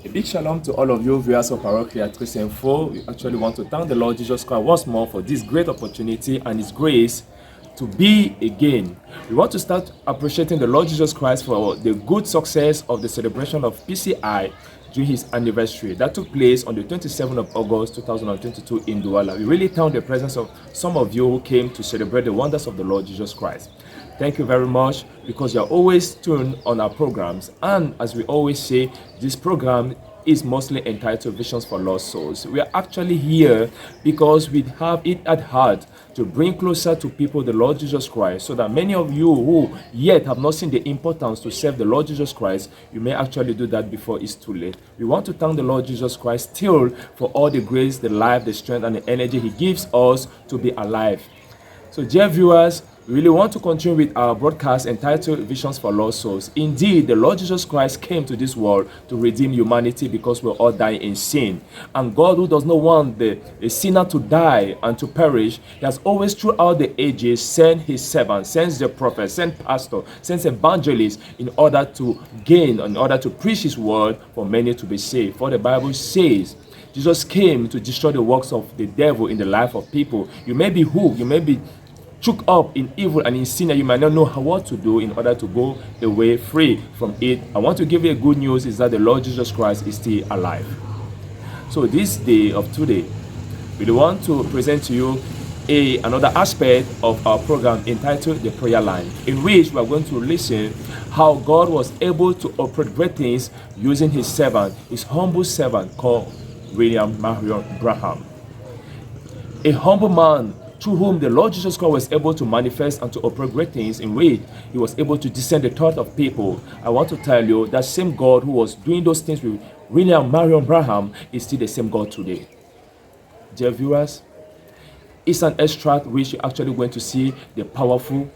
A big shalom to all of you viewers of Parochial 3 We actually want to thank the Lord Jesus Christ once more for this great opportunity and His grace to be again. We want to start appreciating the Lord Jesus Christ for the good success of the celebration of PCI during his anniversary that took place on the 27th of August 2022 in Douala. We really thank the presence of some of you who came to celebrate the wonders of the Lord Jesus Christ. Thank you very much because you're always tuned on our programs, and as we always say, this program is mostly entitled Visions for Lost Souls. We are actually here because we have it at heart to bring closer to people the Lord Jesus Christ, so that many of you who yet have not seen the importance to serve the Lord Jesus Christ, you may actually do that before it's too late. We want to thank the Lord Jesus Christ still for all the grace, the life, the strength, and the energy He gives us to be alive. So, dear viewers, we really want to continue with our broadcast entitled Visions for Lost Souls. Indeed, the Lord Jesus Christ came to this world to redeem humanity because we're all dying in sin. And God, who does not want the sinner to die and to perish, He has always throughout the ages sent His servants, sends the prophets, sent pastors, sends evangelists in order to gain, in order to preach His word for many to be saved. For the Bible says, Jesus came to destroy the works of the devil in the life of people. You may be hooked, you may be shook up in evil and in sin, and you might not know what to do in order to go away free from it. I want to give you a good news is that the Lord Jesus Christ is still alive. So this day of today, we want to present to you another aspect of our program entitled The Prayer Line, in which we are going to listen how God was able to operate great things using His servant, His humble servant called William Marion Branham. A humble man through whom the Lord Jesus Christ was able to manifest and to operate great things, in which He was able to discern the thought of people. I want to tell you that same God who was doing those things with William Marion Branham is still the same God today. Dear viewers, it's an extract which you're actually going to see the powerful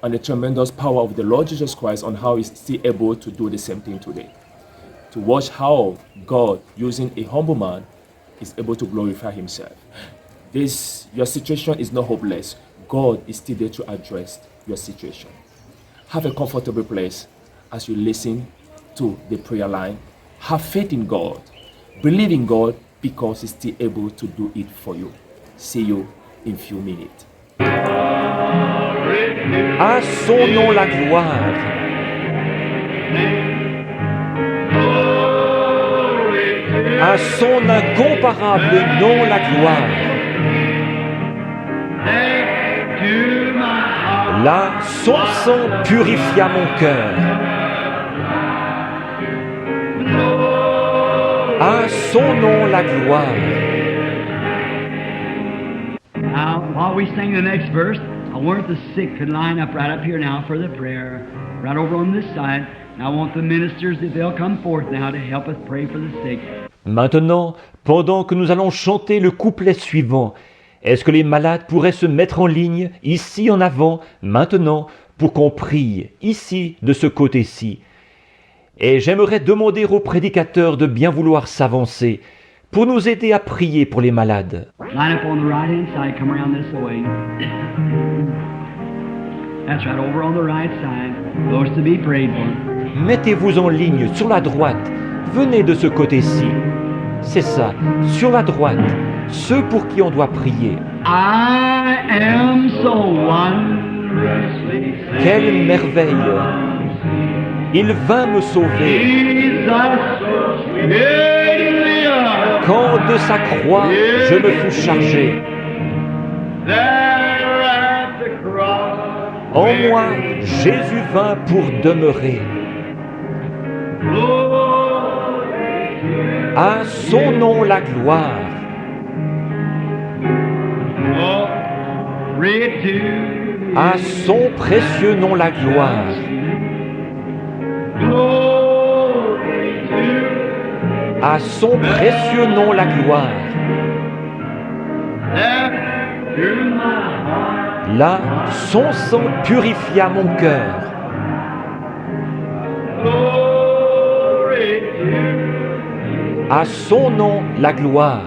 and the tremendous power of the Lord Jesus Christ on how He's still able to do the same thing today. To watch how God, using a humble man, is able to glorify Himself. Your situation is not hopeless. God is still there to address your situation. Have a comfortable place as you listen to the prayer line. Have faith in God. Believe in God because He's still able to do it for you. See you in a few minutes. À son nom la gloire. À son incomparable nom la gloire. Là, son sang purifia mon cœur. À son nom la gloire. Now, while we sing the next verse, I want the sick could line up right up here now for the prayer, right over on this side. Now, I want the ministers, if they'll come forth now to help us pray for the sick. Maintenant, pendant que nous allons chanter le couplet suivant, est-ce que les malades pourraient se mettre en ligne, ici en avant, maintenant, pour qu'on prie, ici, de ce côté-ci? Et j'aimerais demander aux prédicateurs de bien vouloir s'avancer, pour nous aider à prier pour les malades. Line up on the right-hand side, come around this way. That's right, over on the right side. Those to be prayed for. Mettez-vous en ligne sur la droite, venez de ce côté-ci. C'est ça, sur la droite, ceux pour qui on doit prier. I am so wondrously saved. Quelle merveille! Il vint me sauver. Jesus, Hallelujah. Quand de sa croix je me fus chargé. There at the cross. En moi, Jésus vint pour demeurer. À son nom la gloire. À son précieux nom la gloire. À son précieux nom la gloire. Là, son sang purifia mon cœur. À son nom la gloire.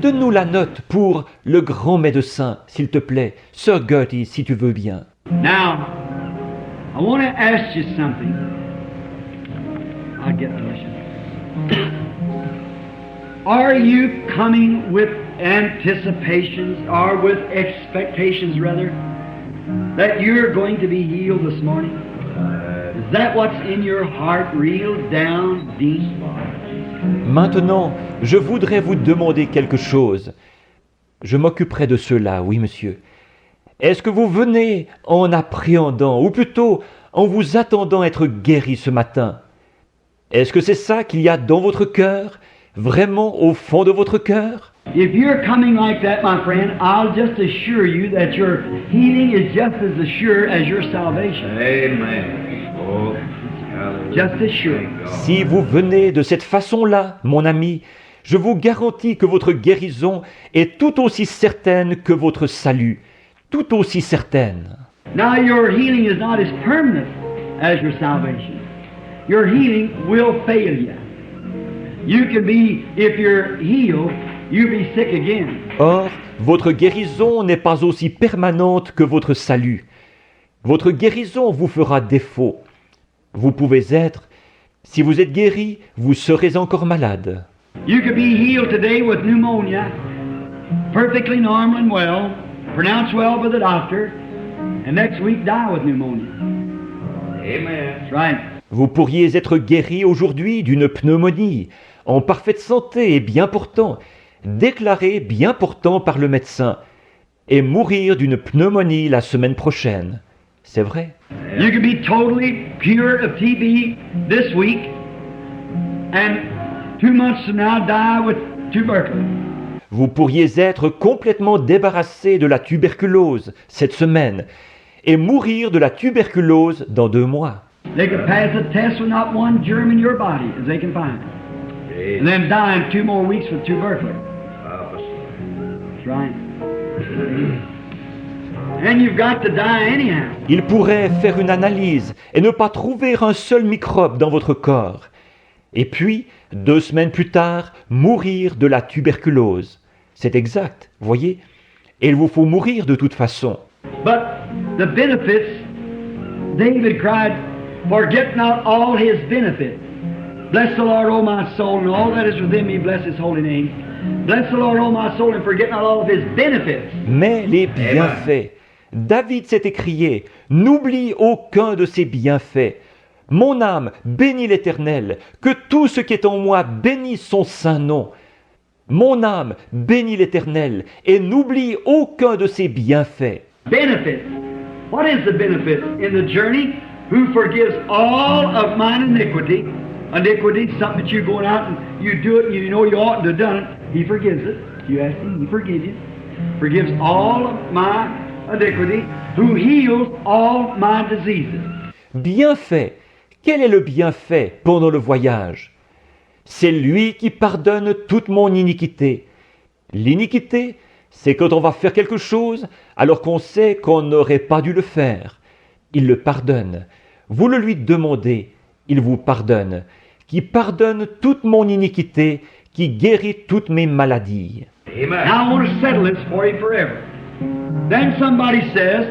Donne-nous la note pour le grand médecin, s'il te plaît. Sir Gertie, si tu veux bien. Now, I I want to ask you something. I'll get this. Are you coming with anticipations, or with expectations rather, that you're going to be healed this morning? Is that what's in your heart, real down deep? Maintenant, je voudrais vous demander quelque chose. Je m'occuperai de cela, oui, monsieur. Est-ce que vous venez en appréhendant, ou plutôt en vous attendant être guéri ce matin? Est-ce que c'est ça qu'il y a dans votre cœur, vraiment au fond de votre cœur? If you're coming like that, my friend, I'll just assure you that your healing is just as assured as your salvation. Amen. Oh, Just as sure. Si vous venez de cette façon-là, mon ami, je vous garantis que votre guérison est tout aussi certaine que votre salut, tout aussi certaine. Now your healing is not as permanent as your salvation. Your healing will fail you. You can be, if you're healed, you'll be sick again. Or, votre guérison n'est pas aussi permanente que votre salut. Votre guérison vous fera défaut. Vous pouvez être, si vous êtes guéri, vous serez encore malade. You could be healed today with pneumonia, perfectly normal and well, pronounced well by the doctor, and next week die with pneumonia. Amen. That's right. Vous pourriez être guéri aujourd'hui d'une pneumonie, en parfaite santé et bien portant, déclaré bien portant par le médecin, et mourir d'une pneumonie la semaine prochaine. C'est vrai. You could be totally cured of TB this week, and 2 months from now die with tuberculosis. Vous pourriez être complètement débarrassé de la tuberculose cette semaine, et mourir de la tuberculose dans 2 mois. They could pass a test with not one germ in your body as they can find, and then die in 2 more weeks with tuberculosis. That's right. And you've got to die anyhow. Il pourrait faire une analyse et ne pas trouver un seul microbe dans votre corps. Et puis, 2 semaines plus tard, mourir de la tuberculose. C'est exact, voyez? Et il vous faut mourir de toute façon. But the benefits, David cried, forget not all his benefits. Bless the Lord, O my soul, and all that is within me, bless his holy name. Bless the Lord, O my soul, and forget not all of his benefits. Mais les bienfaits. David s'est écrié, n'oublie aucun de ses bienfaits. Mon âme bénit l'Éternel, que tout ce qui est en moi bénisse son saint nom. Mon âme bénit l'Éternel, et n'oublie aucun de ses bienfaits. Benefits. What is the benefit in the journey? Who forgives all of mine iniquity? Iniquity is something that you're going out and you do it, you know you oughtn't to have done it. He forgives it. You ask him, he forgives you. Forgives all of my iniquity. Who heals all my diseases. Bienfait. Quel est le bienfait pendant le voyage? C'est lui qui pardonne toute mon iniquité. L'iniquité, c'est quand on va faire quelque chose alors qu'on sait qu'on n'aurait pas dû le faire. Il le pardonne. Vous le lui demandez, il vous pardonne. Qui pardonne toute mon iniquité, qui guérit toutes mes maladies. Amen. Now I want to settle this for you forever. Then somebody says,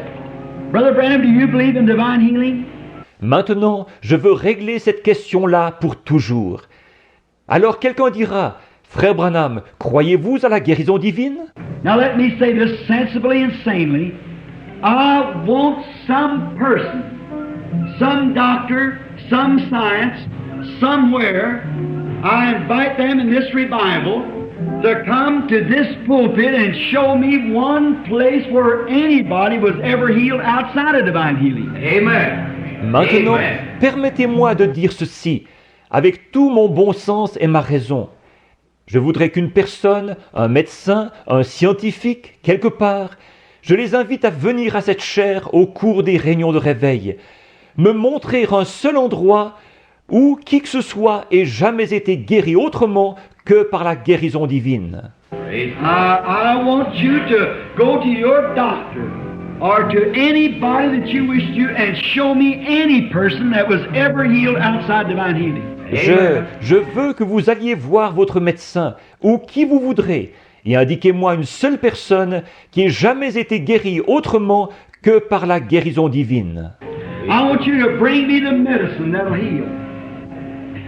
Brother Branham, do you believe in divine healing? Maintenant, je veux régler cette question-là pour toujours. Alors quelqu'un dira, Frère Branham, croyez-vous à la guérison divine? Now let me say this sensibly and sanely. I want some person, some doctor, some science, somewhere, I invite them in this revival to come to this pulpit and show me one place where anybody was ever healed outside of divine healing. Amen. Maintenant, Amen. permettez-moi de dire ceci, avec tout mon bon sens et ma raison. Je voudrais qu'une personne, un médecin, un scientifique, quelque part, je les invite à venir à cette chaire au cours des réunions de réveil, me montrer un seul endroit où qui que ce soit ait jamais été guéri autrement que par la guérison divine. Praise I want you to go to your doctor or to anybody that you wish to and show me any person that was ever healed outside divine healing. Je veux que vous alliez voir votre médecin, ou qui vous voudrez, et indiquez-moi une seule personne qui ait jamais été guérie autrement que par la guérison divine. I want you to bring me the medicine that'll heal.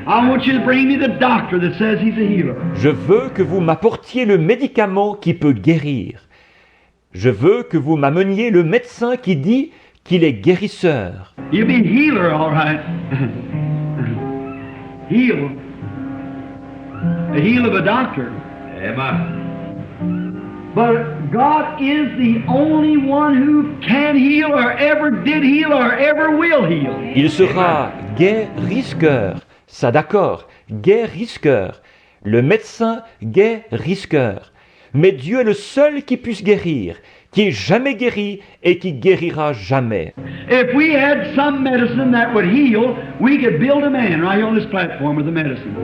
I want you to bring me the doctor that says he's a healer. Je veux que vous m'apportiez le médicament qui peut guérir. Je veux que vous m'ameniez le médecin qui dit qu'il est guérisseur. You'll be a healer, all right. Heal. A heal of a doctor. Amen. But God is the only one who can heal or ever did heal or ever will heal. Il sera guérisqueur. Ça d'accord, guérisqueur. Le médecin guérisqueur. Mais Dieu est le seul qui puisse guérir, qui est jamais guéri et qui guérira jamais. If we had some medicine that would heal, we could build a man right here on this platform with the medicine.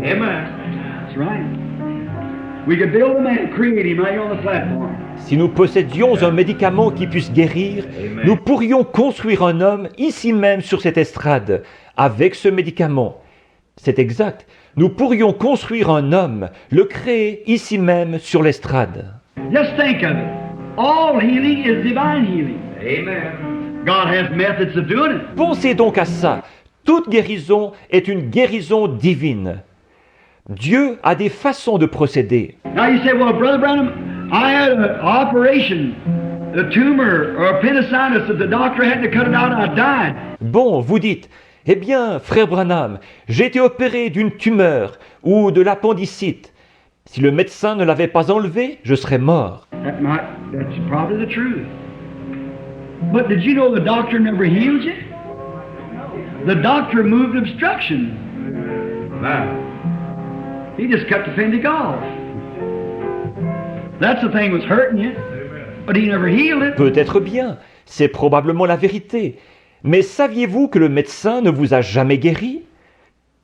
Amen. That's right. We could build a man, create him right here on the platform. Si nous possédions un médicament qui puisse guérir, nous pourrions construire un homme ici même sur cette estrade, avec ce médicament. C'est exact. Nous pourrions construire un homme, le créer ici même sur l'estrade. Just think of it. All healing is divine healing. Amen. God has methods of doing it. Pensez donc à ça. Toute guérison est une guérison divine. Dieu a des façons de procéder. Now you say, well, Brother Branham, I had an operation, a tumor or appendicitis. If the doctor hadn't cut it out, I died. Bon, vous dites, eh bien, frère Branham, j'ai été opéré d'une tumeur ou de l'appendicite. Si le médecin ne l'avait pas enlevé, je serais mort. That's probably the truth. But did you know the doctor never healed you? The doctor moved obstruction. Amen. He just cut the appendix off. That's the thing was hurting you, but he never healed it. Peut-être bien, c'est probablement la vérité. Mais saviez-vous que le médecin ne vous a jamais guéri?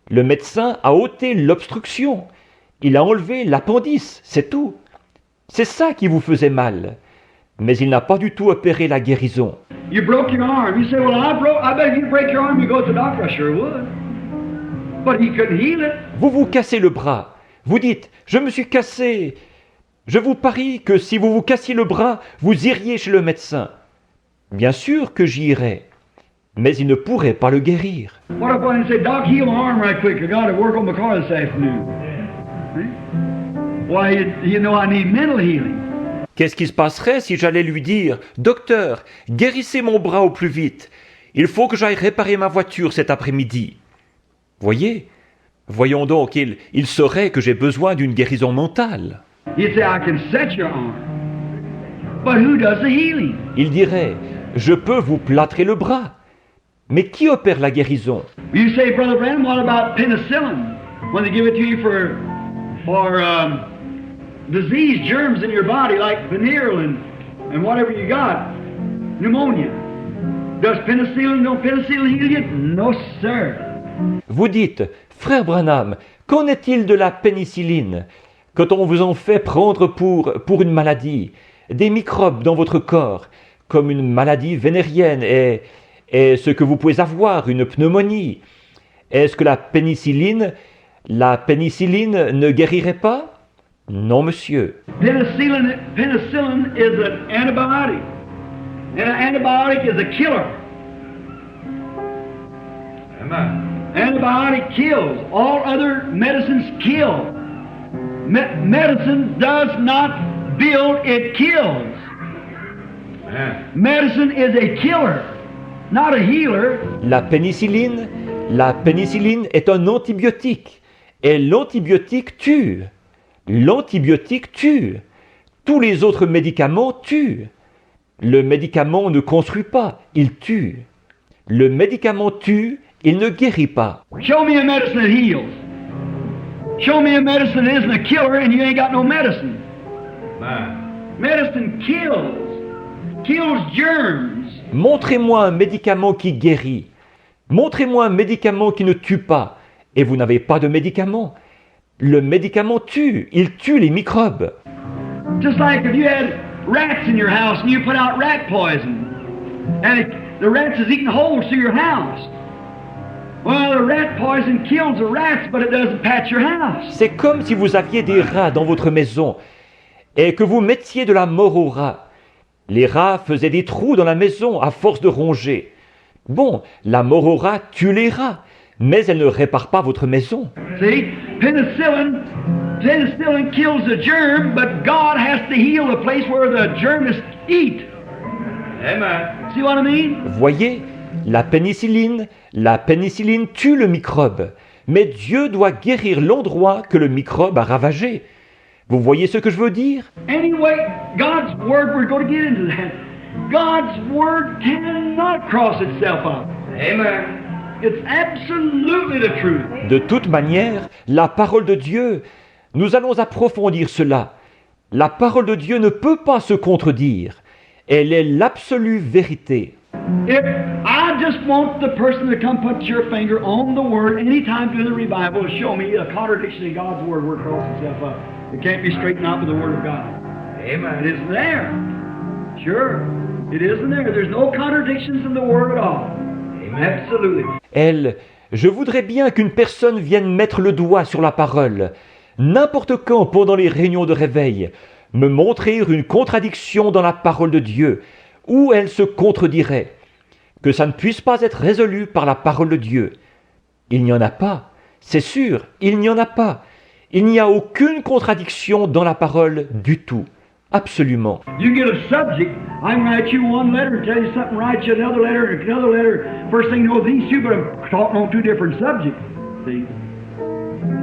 Le médecin a ôté l'obstruction. Il a enlevé l'appendice, c'est tout. C'est ça qui vous faisait mal. Mais il n'a pas du tout opéré la guérison. You broke your arm. You say, well, I bet if you break your arm, you go to the doctor. I sure would. But he couldn't heal it. Vous vous cassez le bras. Vous dites, je me suis cassé. Je vous parie que si vous vous cassiez le bras, vous iriez chez le médecin. Bien sûr que j'y irais. Mais il ne pourrait pas le guérir. What if I say, Doc, heal my arm right quick. I got to work on my car this afternoon. Why, you know I need mental healing. Qu'est-ce qui se passerait si j'allais lui dire « Docteur, guérissez mon bras au plus vite. Il faut que j'aille réparer ma voiture cet après-midi. » Voyez, voyons donc, il saurait que j'ai besoin d'une guérison mentale. He'd say, I can set your arm. But who does the healing? Il dirait « Je peux vous plâtrer le bras. » Mais qui opère la guérison? You say, Brother Branham, what about penicillin? When they give it to you for disease germs in your body like venereal and whatever you got, pneumonia. Does penicillin heal you? No, sir. Vous dites « Frère Branham, qu'en est-il de la pénicilline? Quand on vous en fait prendre pour une maladie, des microbes dans votre corps, comme une maladie vénérienne et ce que vous pouvez avoir, une pneumonie. Est-ce que la pénicilline ne guérirait pas? Non, monsieur. Penicillin is an antibiotic. And an antibiotic is a killer. Amen. Antibiotic kills. All other medicines kill. Medicine does not build, it kills. Amen. Medicine is a killer, not a healer. La pénicilline est un antibiotique. Et l'antibiotique tue. L'antibiotique tue. Tous les autres médicaments tuent. Le médicament ne construit pas, il tue. Le médicament tue, il ne guérit pas. Show me a medicine that heals. Show me a medicine that isn't a killer and you ain't got no medicine. Amen. Medicine kills germs. Montrez-moi un médicament qui guérit. Montrez-moi un médicament qui ne tue pas. Et vous n'avez pas de médicament. Le médicament tue, il tue les microbes. Just like if you had rats in your house and you put out rat poison, and the rats is eating holes through your house. Well, the rat poison kills the rats, but it doesn't patch your house. C'est comme si vous aviez des rats dans votre maison et que vous mettiez de la mort aux rats. Les rats faisaient des trous dans la maison à force de ronger. Bon, la mort au rat tue les rats, mais elle ne répare pas votre maison. See, penicillin kills the germ, but God has to heal the place where the germists eat. Amen. See what I mean? Voyez, la pénicilline tue le microbe, mais Dieu doit guérir l'endroit que le microbe a ravagé. Vous voyez ce que je veux dire? Anyway, God's Word, we're going to get into that. God's Word cannot cross itself up. Amen. It's absolutely the truth. De toute manière, la parole de Dieu, nous allons approfondir cela. La parole de Dieu ne peut pas se contredire. Elle est l'absolue vérité. If I just want the person to come put your finger on the Word anytime through the revival and show me a contradiction in God's Word where it crosses itself up. It can't be straightened out with the Word of God. Amen. It isn't there. Sure, it isn't there. There's no contradictions in the Word at all. Absolutely. Je voudrais bien qu'une personne vienne mettre le doigt sur la parole, n'importe quand pendant les réunions de réveil, me montrer une contradiction dans la parole de Dieu, où elle se contredirait, que ça ne puisse pas être résolu par la parole de Dieu. Il n'y en a pas, c'est sûr, il n'y en a pas. Il n'y a aucune contradiction dans la parole du tout, absolument. You get a subject, I can write you one letter, tell you something, write you another letter. First thing you know, these two, but I'm talking on two different subjects. See?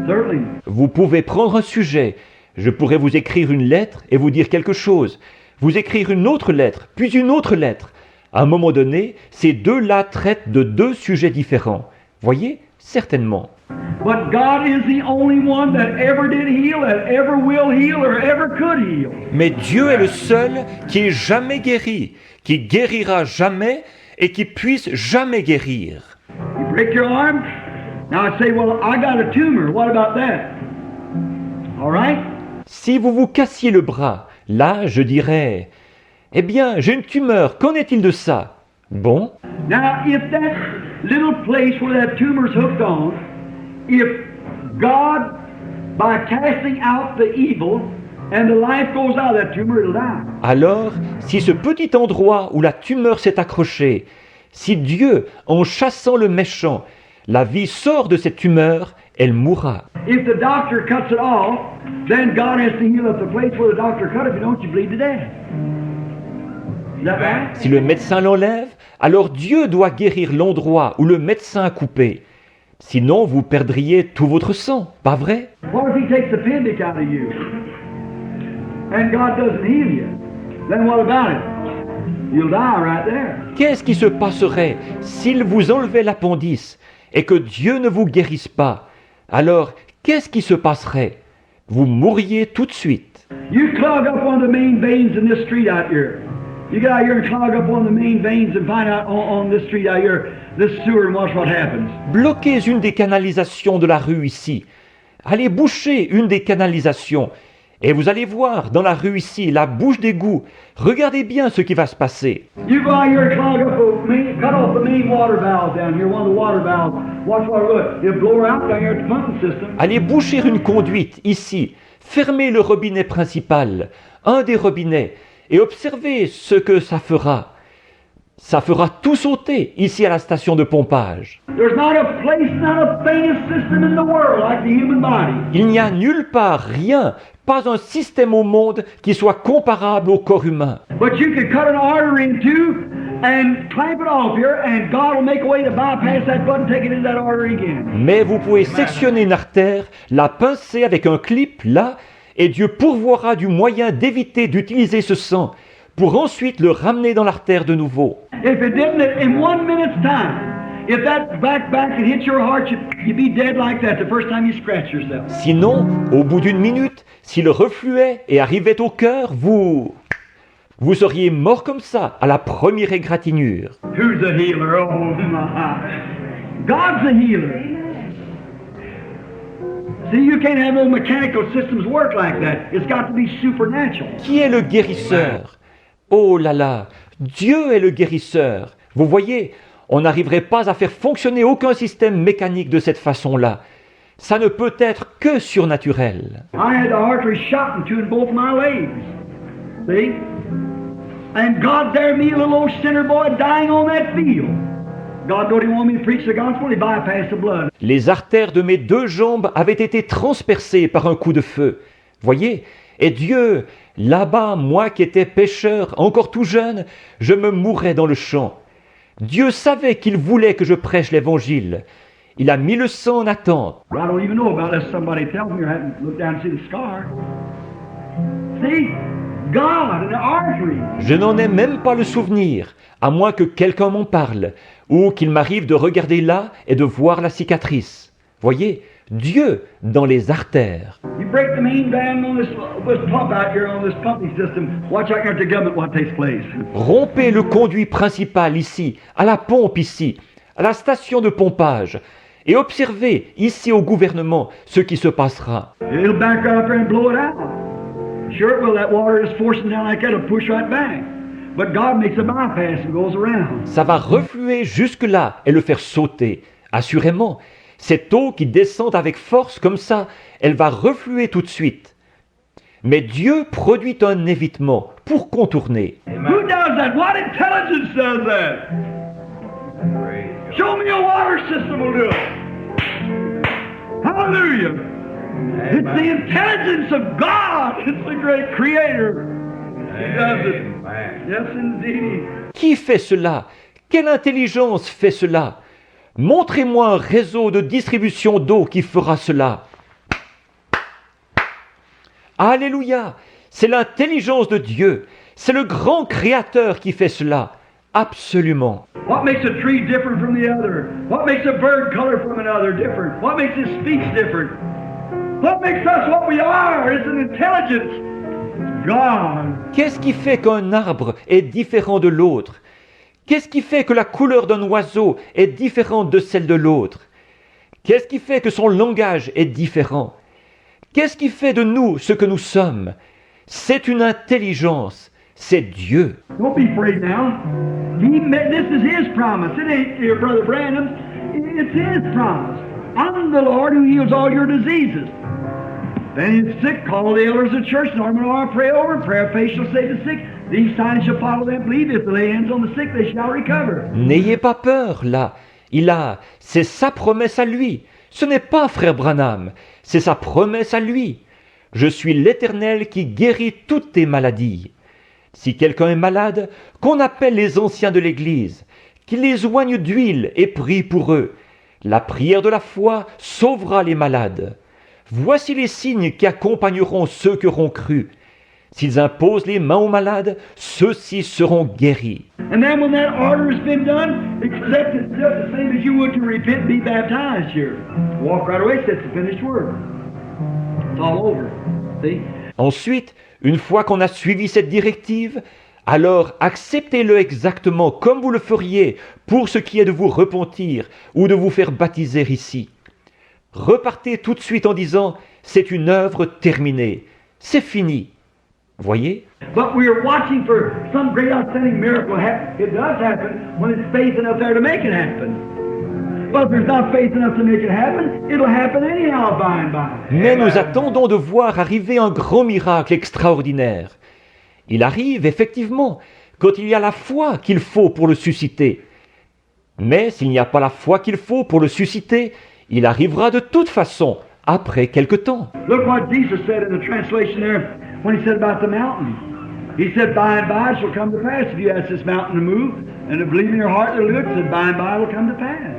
Certainly. Vous pouvez prendre un sujet, je pourrais vous écrire une lettre et vous dire quelque chose, vous écrire une autre lettre, puis une autre lettre. À un moment donné, ces deux-là traitent de deux sujets différents. Voyez? Certainement. But God is the only one that ever did heal, that ever will heal, or ever could heal. Mais Dieu est le seul qui ait jamais guéri, qui guérira jamais et qui puisse jamais guérir. You break your arm, now I say, well, I got a tumor. What about that? All right? Si vous vous cassiez le bras, là, je dirais, eh bien, j'ai une tumeur, qu'en est-il de ça? Bon. Now, if that little place where that tumor's hooked on, if God, by casting out the evil, and the life goes out of that tumor, it'll die. Alors, si ce petit endroit où la tumeur s'est accrochée, si Dieu, en chassant le méchant, la vie sort de cette tumeur, elle mourra. If the doctor cuts it off, then God has to heal up the place where the doctor cut it. If you don't, you bleed to death. Is that right? Si le médecin l'enlève, alors Dieu doit guérir l'endroit où le médecin a coupé. Sinon, vous perdriez tout votre sang, pas vrai? What if he takes the appendix out of you, and God doesn't heal you? Then what about it? You'll die right there. Qu'est-ce qui se passerait s'il vous enlevait l'appendice et que Dieu ne vous guérisse pas? Alors, qu'est-ce qui se passerait? Vous mourriez tout de suite. You clog up one of the main veins in this street out here. You get out here and clog up one of the main veins and find out on this street out here, this sewer, and watch what happens. Bloquez une des canalisations de la rue ici. Allez boucher une des canalisations. Et vous allez voir dans la rue ici, la bouche d'égout. Regardez bien ce qui va se passer. You go out here and clog up cut off the main water valve down here, one of the water valves. Watch what it will. It'll blow out down here at the pumping system. Allez boucher une conduite ici. Fermez le robinet principal, un des robinets, et observez ce que ça fera. Ça fera tout sauter ici à la station de pompage. There's not a place, not a famous system in the world like the human body. Il n'y a nulle part rien, pas un système au monde qui soit comparable au corps humain. But you can cut an artery in two and clamp it off here, and God will make a way to bypass that blood and take it into that artery again. Mais vous pouvez sectionner une artère, la pincer avec un clip là, et Dieu pourvoira du moyen d'éviter d'utiliser ce sang pour ensuite le ramener dans l'artère de nouveau. If it didn't, in 1 minute's time, if that back had hit your heart, you'd be dead like that the first time you scratch yourself. Sinon, au bout d'une minute, si le refluait et arrivait au cœur, vous seriez mort comme ça, à la première égratignure. Who's the healer? Oh, my. God's the healer. See, you can't have no mechanical systems work like that. It's got to be supernatural. Qui est le guérisseur? Oh là là, Dieu est le guérisseur. Vous voyez, on n'arriverait pas à faire fonctionner aucun système mécanique de cette façon-là. Ça ne peut être que surnaturel. I had the artery shot into in both my legs. See? And God there, me, a little old sinner boy, dying on that field. God don't even want me to preach the gospel, he bypassed the blood. Les artères de mes 2 jambes avaient été transpercées par un coup de feu. Voyez, et Dieu, là-bas, moi qui étais pécheur, encore tout jeune, je me mourais dans le champ. Dieu savait qu'il voulait que je prêche l'évangile. Il a mis le sang en attente. I don't even know about it unless somebody tells me or I haven't looked down and see the scar. See? God and the artery. Je n'en ai même pas le souvenir, à moins que quelqu'un m'en parle, ou qu'il m'arrive de regarder là et de voir la cicatrice. Voyez, Dieu dans les artères. You break the main dam on this pump out here, on this pumping system. Watch out here at the government what takes place. Rompez le conduit principal ici, à la pompe ici, à la station de pompage, et observez ici au gouvernement ce qui se passera. It'll back right up there and blow it out. Sure it will. That water is forcing down like that. It'll push right back. But God makes a bypass and goes around. Ça va refluer jusque-là et le faire sauter. Assurément, cette eau qui descend avec force comme ça, elle va refluer tout de suite. Mais Dieu produit un évitement pour contourner. Who does that? What intelligence does that? Praise God. Show me a water system will do it. Hallelujah. It's the intelligence of God. It's the great creator. He does it. Amen. Yes, indeed. Qui fait cela? Quelle intelligence fait cela? Montrez-moi un réseau de distribution d'eau qui fera cela. Alléluia! C'est l'intelligence de Dieu. C'est le grand Créateur qui fait cela. Absolument. What makes a tree different from the other? What makes a bird color from another different? What makes his speech different? What makes us what we are? It's an intelligence. God. Qu'est-ce qui fait qu'un arbre est différent de l'autre? Qu'est-ce qui fait que la couleur d'un oiseau est différente de celle de l'autre? Qu'est-ce qui fait que son langage est différent? Qu'est-ce qui fait de nous ce que nous sommes? C'est une intelligence, c'est Dieu. Don't be afraid now. This is his promise. It ain't your brother Branham's. It's his promise. I'm the Lord who heals all your diseases. Then he's sick, call the elders of the church, and I'm going to pray over. Prayer of faith shall save the sick. These signs shall follow them. Believe if they lay hands on the sick, they shall recover. N'ayez pas peur, là. C'est sa promesse à lui. Ce n'est pas frère Branham, c'est sa promesse à lui. Je suis l'Éternel qui guérit toutes tes maladies. Si quelqu'un est malade, qu'on appelle les anciens de l'Église, qu'ils les oignent d'huile et prient pour eux. La prière de la foi sauvera les malades. Voici les signes qui accompagneront ceux qui auront cru. S'ils imposent les mains aux malades, ceux-ci seront guéris. And then when that order has been done, accept it just the same as you would to repent and be baptized here. Walk right away, that's the finished work. It's all over. See? Ensuite, une fois qu'on a suivi cette directive, alors acceptez-le exactement comme vous le feriez pour ce qui est de vous repentir ou de vous faire baptiser ici. Repartez tout de suite en disant « c'est une œuvre terminée, c'est fini ». Voyez? But we are watching for some great outstanding miracle. It does happen when it's faith enough there to make it happen. But if there's not faith enough to make it happen, it'll happen anyhow by and by. Mais nous attendons de voir arriver un grand miracle extraordinaire. Il arrive effectivement quand il y a la foi qu'il faut pour le susciter. Mais s'il n'y a pas la foi qu'il faut pour le susciter, il arrivera de toute façon après quelque temps. Look what Jesus said in the translation there when he said about the mountain. He said, by and by it shall come to pass. If you ask this mountain to move, and to believe in your heart that it'll do it, said, by and by it'll come to pass.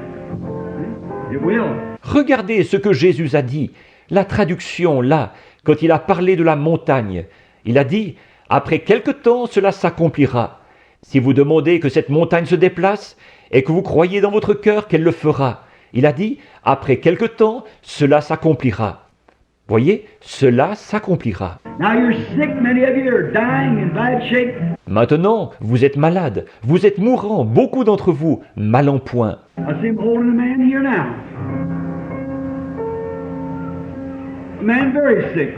It will. Regardez ce que Jésus a dit. La traduction, là, quand il a parlé de la montagne. Il a dit, après quelque temps, cela s'accomplira. Si vous demandez que cette montagne se déplace, et que vous croyez dans votre cœur qu'elle le fera. Il a dit, après quelque temps, cela s'accomplira. Voyez, cela s'accomplira. Now you're sick, many of you are dying in bad shape. Maintenant, vous êtes malade, vous êtes mourant, beaucoup d'entre vous, mal en point. I see him holding a man here now. A man very sick.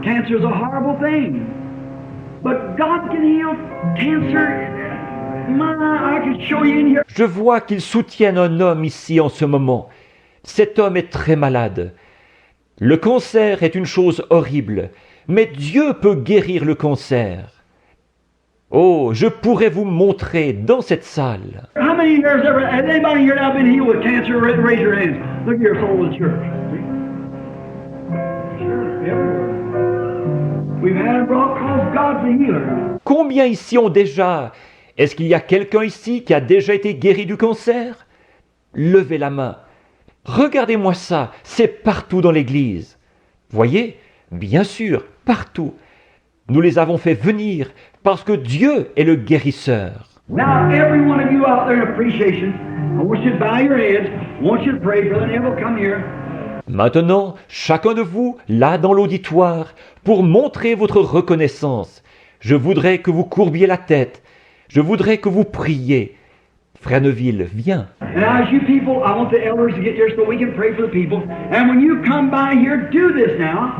Cancer is a horrible thing. But God can heal cancer. I can show you in here. Je vois qu'ils soutiennent un homme ici en ce moment. Cet homme est très malade. Le cancer est une chose horrible, mais Dieu peut guérir le cancer. Oh, je pourrais vous montrer dans cette salle. How many years ever, has anybody here now been healed with cancer? Raise your hands. Look at your soul in church. See? Sure, everywhere. We've had it brought because God's a healer. Combien ici ont déjà? Est-ce qu'il y a quelqu'un ici qui a déjà été guéri du cancer? Levez la main. Regardez-moi ça, c'est partout dans l'église. Voyez? Bien sûr, partout. Nous les avons fait venir parce que Dieu est le guérisseur. Now, every one of you out there in appreciation, I want you to bow your heads. I want you to pray. Brother Neville, come here. Maintenant, chacun de vous, là dans l'auditoire, pour montrer votre reconnaissance, je voudrais que vous courbiez la tête. Je voudrais que vous priez. Frère Neville, viens. And as you people, I want the elders to get here so we can pray for the people. And when you come by here, do this now.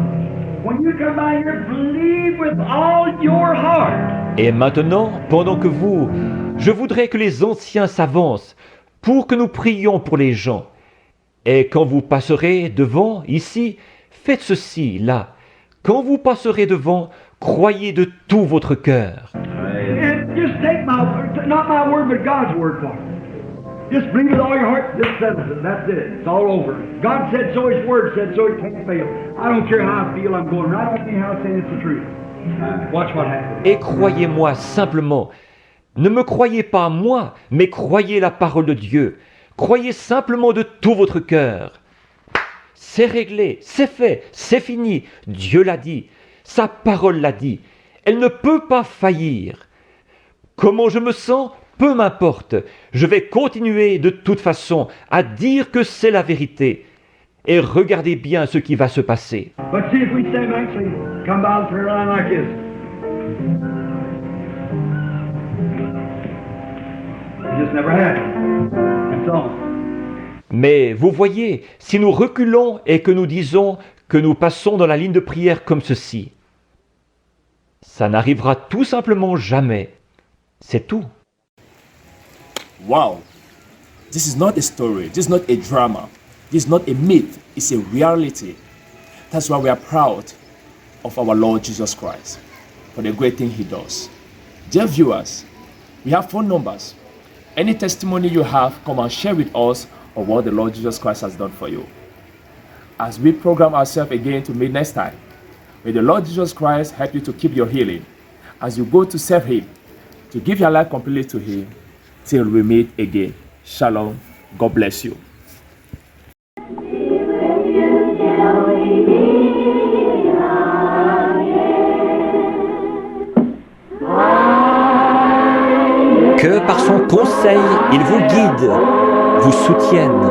When you come by here, believe with all your heart. Et maintenant, pendant que vous, je voudrais que les anciens s'avancent pour que nous prions pour les gens. Et quand vous passerez devant, ici, faites ceci, là. Quand vous passerez devant, croyez de tout votre cœur. And just take not my word, but God's word for it. Just believe with all your heart, this settles it. That's it. It's all over. God said so, His word said so, it can't fail. I don't care how I feel I'm going right. I don't care how I'm saying it's the truth. Watch what happens. Et croyez-moi simplement. Ne me croyez pas moi, mais croyez la parole de Dieu. Croyez simplement de tout votre cœur. C'est réglé, c'est fait, c'est fini. Dieu l'a dit. Sa parole l'a dit. Elle ne peut pas faillir. Comment je me sens? Peu m'importe. Je vais continuer de toute façon à dire que c'est la vérité. Et regardez bien ce qui va se passer. But see if we stand back and come by the prayer line like this. It just never happened. That's all. Mais vous voyez, si nous reculons et que nous disons que nous passons dans la ligne de prière comme ceci, ça n'arrivera tout simplement jamais. C'est tout. Wow. This is not a story. This is not a drama. This is not a myth. It's a reality. That's why we are proud of our Lord Jesus Christ for the great thing He does. Dear viewers, we have phone numbers. Any testimony you have, come and share with us of what the Lord Jesus Christ has done for you. As we program ourselves again to meet next time, may the Lord Jesus Christ help you to keep your healing as you go to serve Him, to give your life completely to Him, till we meet again. Shalom. God bless you. Que par son conseil, il vous guide, vous soutienne.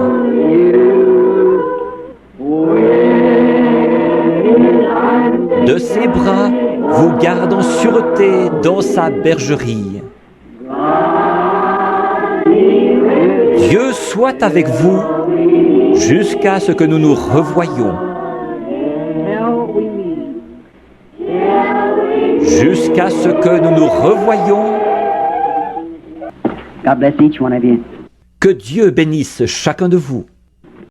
De ses bras, vous garde en sûreté dans sa bergerie. Dieu soit avec vous jusqu'à ce que nous nous revoyions. Jusqu'à ce que nous nous revoyions. God bless each one of you. Que Dieu bénisse chacun de vous.